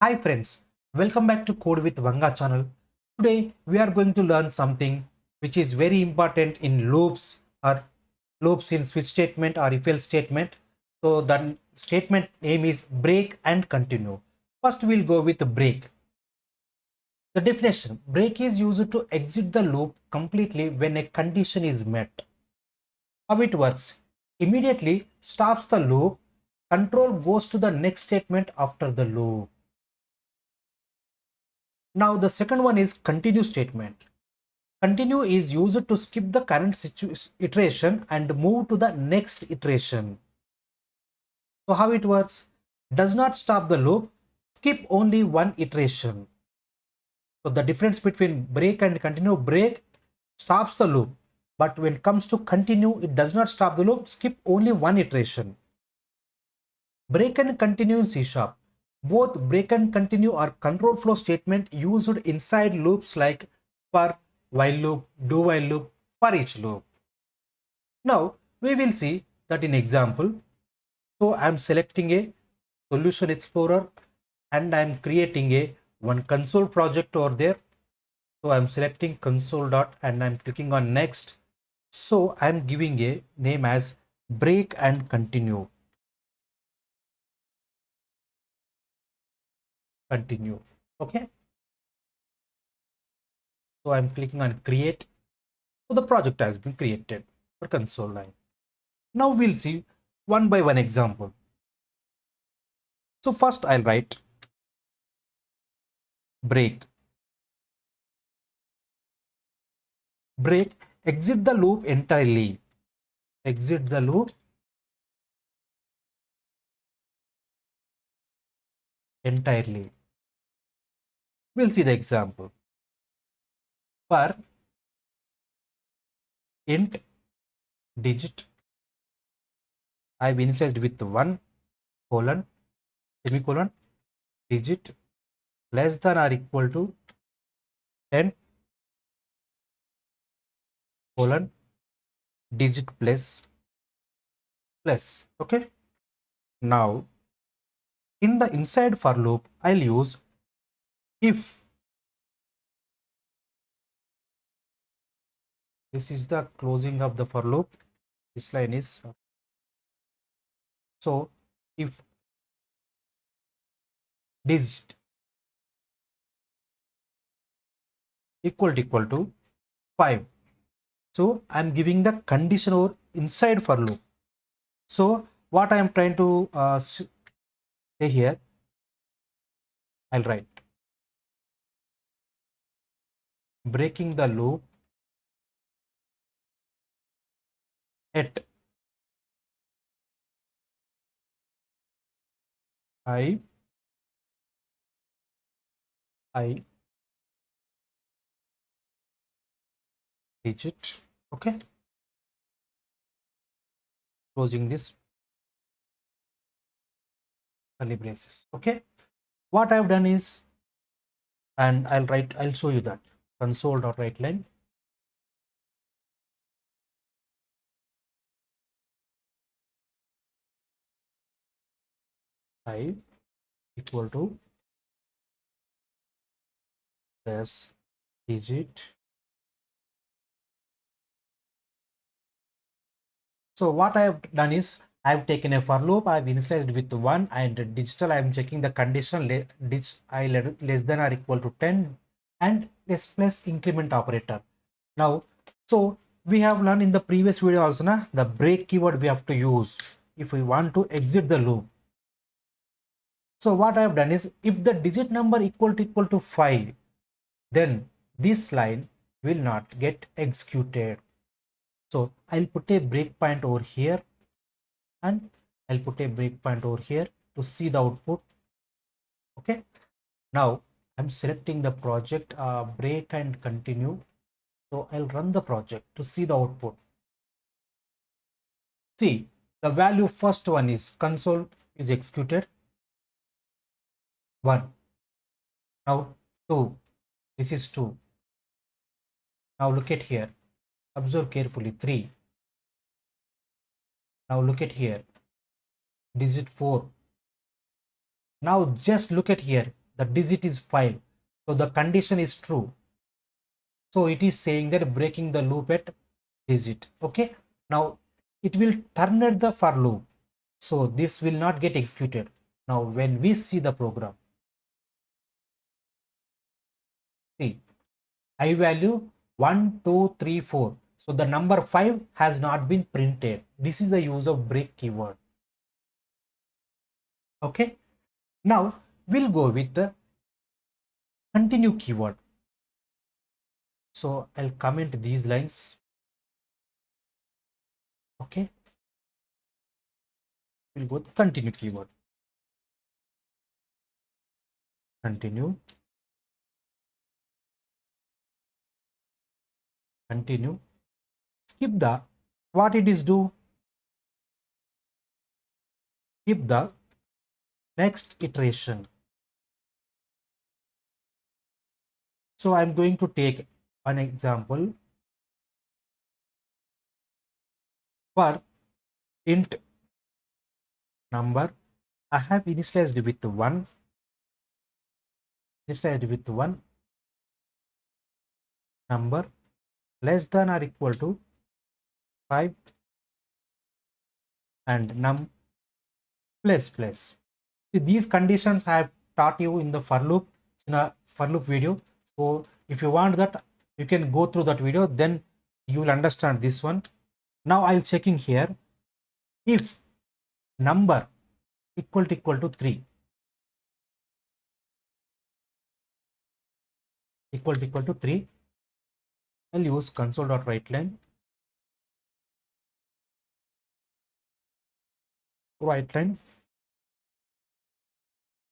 Hi friends, welcome back to Code with Vanga channel. Today we are going to learn something which is very important in loops or loops in switch statement or if else statement. So the statement name is break and continue. First we'll go with break. The definition: break is used to exit the loop completely when a condition is met. How it works: immediately stops the loop, control goes to the next statement after the loop. Now the second one is continue statement. Continue is used to skip the current iteration and move to the next iteration. So how it works? Does not stop the loop, skip only one iteration. So the difference between break and continue: break stops the loop, but when it comes to continue, it does not stop the loop, skip only one iteration. Break and continue in C sharp. Both break and continue are control flow statement used inside loops like for, while loop, do while loop, for each loop. Now we will see that in example. So I am selecting a solution explorer and I am creating a one console project over there. So I am selecting console dot and I am clicking on next. So I am giving a name as break and continue. Continue. Okay. So I am clicking on create. So the project has been created for console line. Now we'll see one by one example. So first I'll write break. Break, exit the loop entirely. Exit the loop entirely. We'll see the example. For int digit, I've initialized with 1 colon semicolon digit less than or equal to 10 colon digit plus plus. Okay. Now in the inside for loop, I'll use if. This is the closing of the for loop. This line is so if digit equal to 5. So I'm giving the condition over inside for loop. So what I am trying to say here, I'll write breaking the loop at I digit. Okay, closing this curly braces. Okay, what I've done is, and I'll show you that console.writeLine I equal to plus digit. So what I have done is I've taken a for loop, I've initialized with 1 and digital. I'm checking the condition less than or equal to 10 and this plus increment operator. Now, so we have learned in the previous video also the break keyword we have to use if we want to exit the loop. So what I have done is if the digit number equal to 5, then this line will not get executed. So I'll put a breakpoint over here and I'll put a breakpoint over here to see the output. Okay, now I'm selecting the project break and continue. So I'll run the project to see the output. See, the value first one is console is executed 1. Now 2, this is 2. Now look at here, observe carefully, 3. Now look at here, digit 4. Now just look at here, the digit is 5. So the condition is true. So it is saying that breaking the loop at digit. Okay. Now it will terminate the for loop. So this will not get executed. Now when we see the program, see I value 1, 2, 3, 4. So the number 5 has not been printed. This is the use of break keyword. Okay. Now we'll go with the continue keyword. So I'll comment these lines. Okay. We'll go with continue keyword. Continue. Continue. Skip the what it is do. Skip the next iteration. So I'm going to take an example for int number. I have initialized with 1. Initialized with 1 number less than or equal to 5 and num plus plus. See, these conditions I have taught you in the for loop, in a for loop video. So if you want that, you can go through that video, then you will understand this one. Now I'll checking here if number equal to 3 equal to 3, I'll use console.writeLine. WriteLine.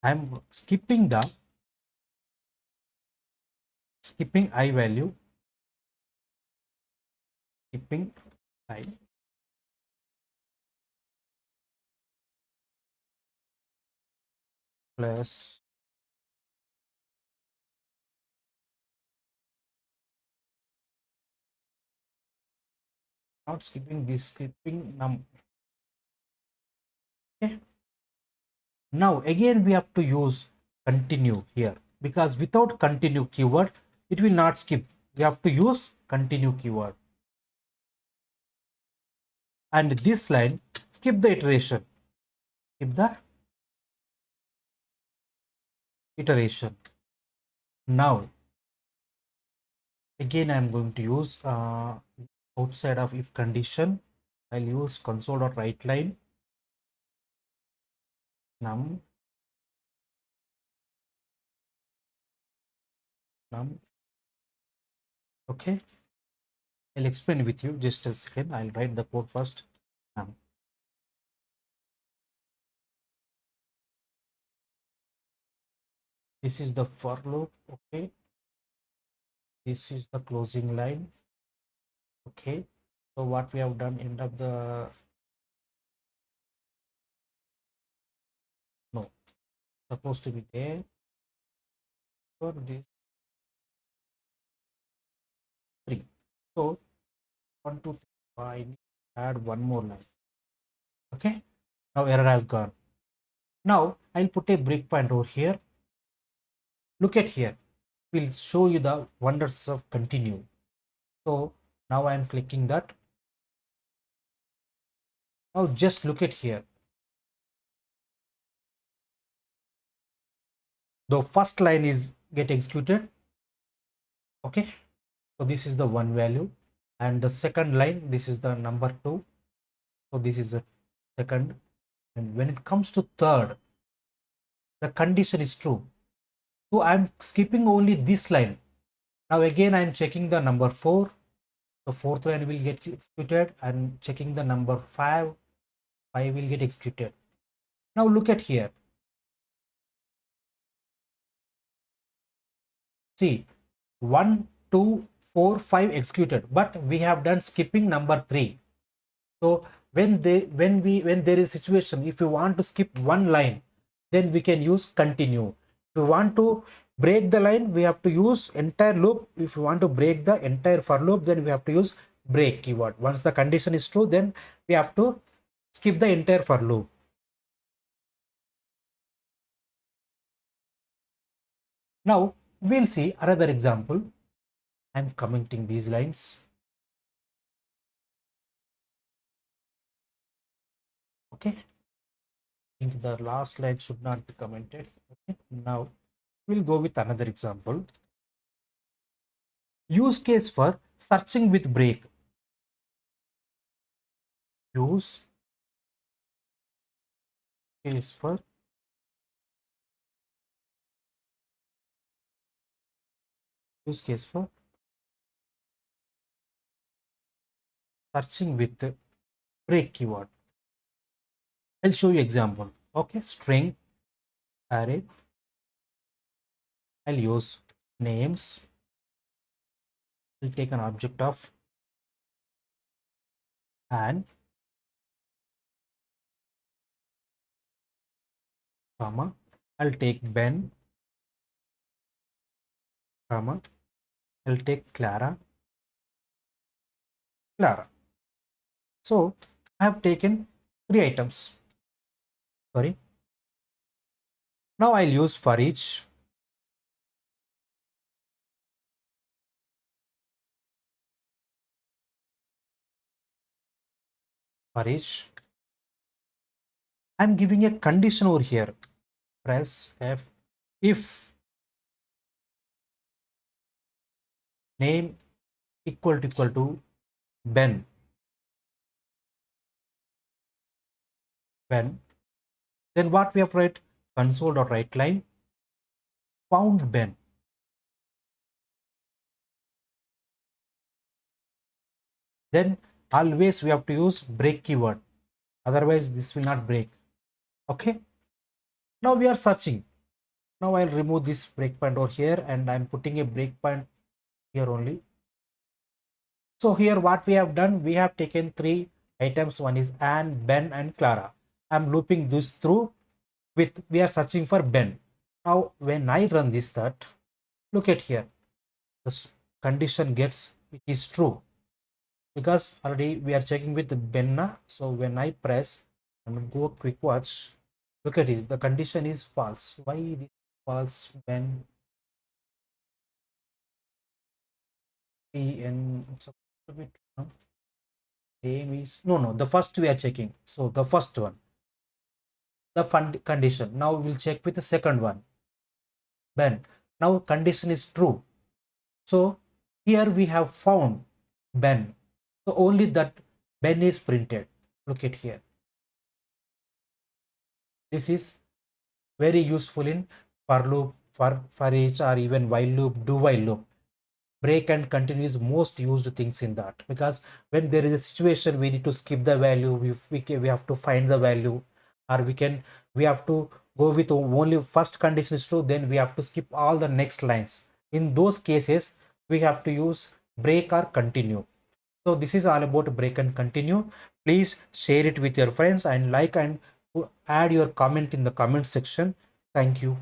I'm skipping I value, skipping I plus not skipping this, skipping num. Okay. Now again we have to use continue here, because without continue keyword it will not skip. We have to use continue keyword, and this line skip the iteration. Skip the iteration. Now again I am going to use outside of if condition, I'll use console.writeLine num num. Okay, I'll explain with you just a second. I'll write the code first. Num. This is the for loop. Okay, this is the closing line. Okay, so what we have done, end of the no, supposed to be there for this 3. So 1, 2, 3. I need to add one more line. Okay, now error has gone. Now I'll put a breakpoint over here. Look at here, will show you the wonders of continue. So now I am clicking that. Now just look at here. The first line is get executed. Okay, so this is the 1 value, and the second line, this is the number 2. So this is the second, and when it comes to third, the condition is true. So I'm skipping only this line. Now again I'm checking the number 4. The fourth line will get executed, and checking the number 5. 5 will get executed. Now look at here. See, 1, 2, 4, 5 executed, but we have done skipping number 3. So when there is situation, if you want to skip one line, then we can use continue. If you want to break the line, we have to use entire loop. If you want to break the entire for loop, then we have to use break keyword. Once the condition is true, then we have to skip the entire for loop. Now we'll see another example. I'm commenting these lines. Okay, I think the last line should not be commented. Okay, now we'll go with another example. Use case for searching with break. Use case for use case for searching with break keyword. I'll show you example. Okay, string array. I'll use names. I'll take an object of and comma. I'll take Ben, comma. I'll take Clara. So I have taken three items. Sorry. Now I'll use for each. I'm giving a condition over here. Press F if name equal to Ben. Ben. Then what we have write? Console.writeLine found Ben. Then always we have to use break keyword. Otherwise this will not break. Okay. Now we are searching. Now I'll remove this breakpoint over here and I'm putting a breakpoint here only. So here what we have done, we have taken three items. One is Anne, Ben and Clara. I'm looping this through with, we are searching for Ben. Now when I run this start, look at here, the condition gets, it is true because already we are checking with Benna. So when I press and go quick watch, look at this, the condition is false. Why this false? Ben and it's a bit name is no, the first we are checking. So the first one, the fund condition. Now we'll check with the second one, Ben. Now condition is true. So here we have found Ben. So only that Ben is printed. Look at here. This is very useful in for loop, for each, or even while loop, do while loop. Break and continue is most used things in that, because when there is a situation we need to skip the value, we have to find the value, or we have to go with only first condition is true, then we have to skip all the next lines. In those cases we have to use break or continue. So this is all about break and continue. Please share it with your friends and like and add your comment in the comment section. Thank you.